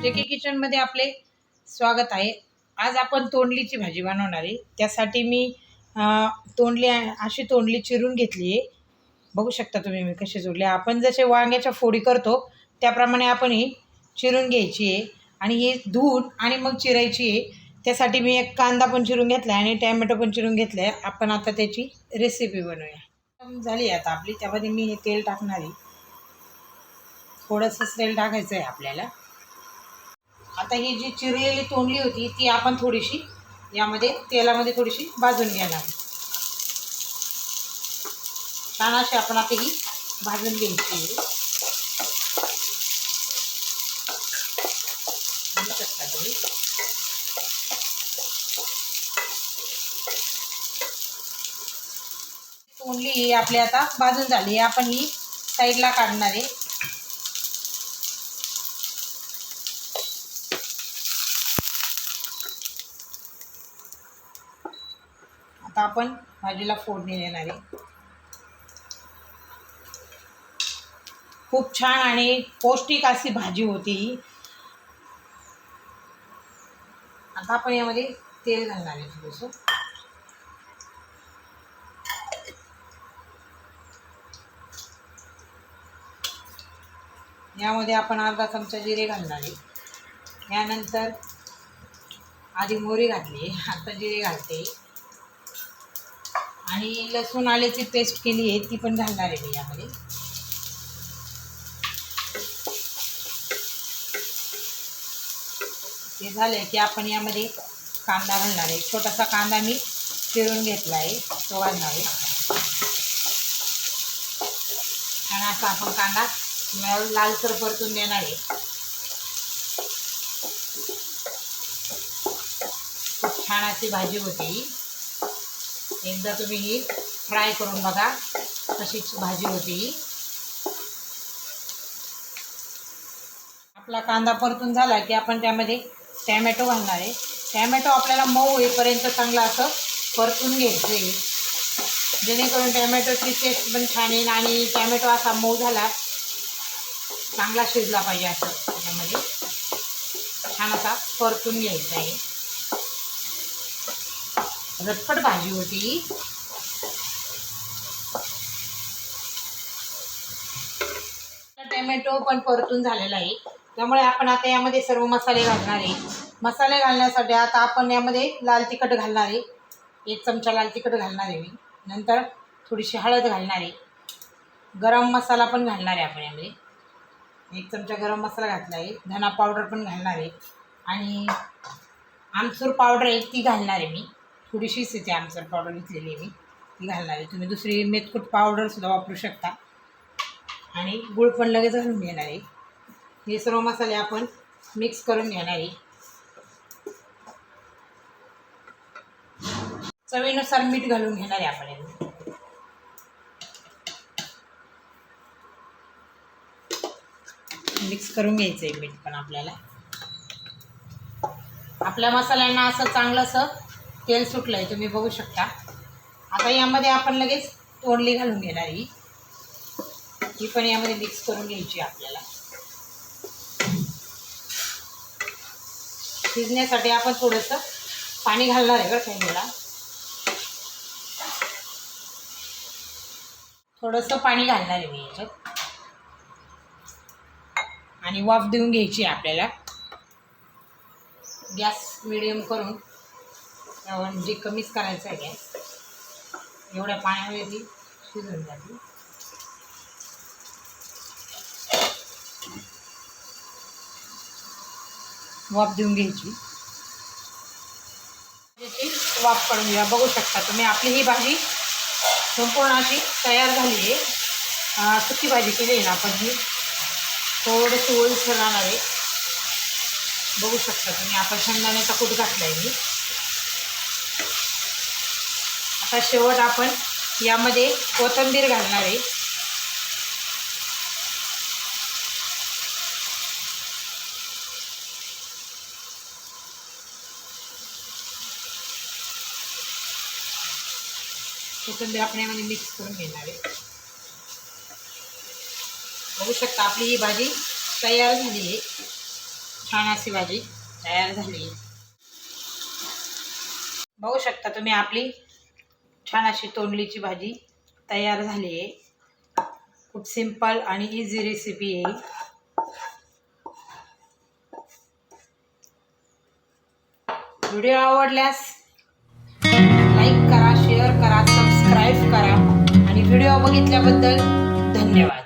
JK किचनमध्ये आपले स्वागत आहे। आज आपण तोंडलीची भाजी बनवणार आहे। त्यासाठी मी तोंडली चिरून घेतली आहे। बघू शकता तुम्ही मी कशी जोडली। आपण जसे वांग्याच्या फोडी करतो त्याप्रमाणे आपण ही चिरून घ्यायची आहे आणि ही धुवून आणि मग चिरायची आहे। त्यासाठी मी एक कांदा पण चिरून घेतला आणि टोमॅटो पण चिरून घेतले। आपण आता त्याची रेसिपी बनवूया। झाली आता आपली। त्यामध्ये मी हे तेल टाकणार आहे। थोडंसं तेल टाकायचं आहे आपल्याला। आता ही जी चिरलेली तोंडली होती ती आपण थोडीशी यामध्ये तेलामध्ये थोडीशी भाजून घेणार। छान अशी आपण आता ही भाजून घ्यायची। तोंडली आपली आता भाजून झाली। आपण ही साईडला काढणार आहे। आता आपण भाजीला फोडणी देणार आहे। खूप छान आणि पौष्टिक अशी भाजी होती। आता आपण यामध्ये तेल घालणार आहे थोडंसं। यामध्ये आपण अर्धा चमचा जिरे घालणार आहे। यानंतर आधी मोहरी घातली, आता जिरे घालते आणि लसूण आल्याची पेस्ट केली आहे ती पण घालणार आहे मी यामध्ये। ते झाले की आपण यामध्ये कांदा घालणार आहे। छोटासा कांदा मी चिरून घेतला आहे तो घालणार आहे। आणि असा आपण कांदा लालसर परतून देणार आहे। खूप छान अशी भाजी होती। एकदा तुम्ही ही फ्राय करून बघा कशीच भाजी होती। आपला कांदा परतून झाला की आपण त्यामध्ये टोमॅटो घालणार आहे। टोमॅटो आपल्याला मऊ होईपर्यंत चांगला असं परतून घ्यायचं आहे, जेणेकरून टोमॅटोची टेस्ट पण छान येईल आणि टोमॅटो असा मऊ झाला चांगला शिजला पाहिजे असं त्यामध्ये छान असा परतून घ्यायचा आहे। झटपट भाजी होती। टोमॅटो पण परतून झालेला आहे, त्यामुळे आपण आता यामध्ये सर्व मसाले घालणार आहे। मसाले घालण्यासाठी आता आपण यामध्ये लाल तिखट घालणार आहे। 1 चमचा लाल तिखट घालणार आहे मी। नंतर थोडीशी हळद घालणार आहे। गरम मसाला पण घालणार आहे आपण यामध्ये। 1 चमचा गरम मसाला घातला आहे। धना पावडर पण घालणार आहे आणि आमचूर पावडर आहे ती घालणार आहे मी। थोडीशीच इथे आमचूर पावडर घेतलेली आहे मी, ती घालणार आहे। तुम्ही दुसरी मेथकूट पावडरसुद्धा वापरू शकता। आणि गूळ पण लगेच घालून घेणार आहे। हे सर्व मसाले आपण मिक्स करून घेणार आहे। चवीनुसार मीठ घालून घेणार आहे आपण। मिक्स करून घ्यायचं आहे मीठ पण आपल्याला। आपल्या मसाल्यांना असं चांगलंसं तेल सुटलं आहे, तुम्ही बघू शकता। आता यामध्ये आपण लगेच तोंडली घालून घेणार आहे। ही पण यामध्ये मिक्स करून घ्यायची आपल्याला। शिजण्यासाठी आपण थोडंसं पाणी घालणार आहे बरं का। थोडंसं पाणी घालणार आहे मी याच्यात आणि वाफ देऊन घ्यायची आहे आपल्याला। गॅस मिडियम करून म्हणजे कमीच करायचा आहे गॅस। एवढ्या पाण्यामध्ये ती शिजून जाते। वाफ देऊन घ्यायची। त्याची वाफ काढून घ्या। बघू शकता तुम्ही आपली ही भाजी संपूर्ण अशी तयार झाली आहे। सुकी भाजी केली आहे ना आपण ही, थोडीशी ओलसर राहणार आहे। बघू शकता तुम्ही आपण शेंगदाण्याचा कूट घातला आहे मी। आता शेवट आपण यामध्ये कोथिंबीर घालणार आहे। कोथिंबीर आपण यामध्ये मिक्स करून घेणार आहे। बघू शकता आपली ही भाजी तयार झाली आहे। छान अशी भाजी तयार झाली. बघू शकता तुम्ही आपली छान अशी तोंडलीची भाजी तयार झाली आहे. खूप सिंपल आणि इझी रेसिपी आहे. व्हिडिओ आवडल्यास लाईक करा, शेअर करा, सबस्क्राईब करा आणि व्हिडिओ बघितल्याबद्दल धन्यवाद.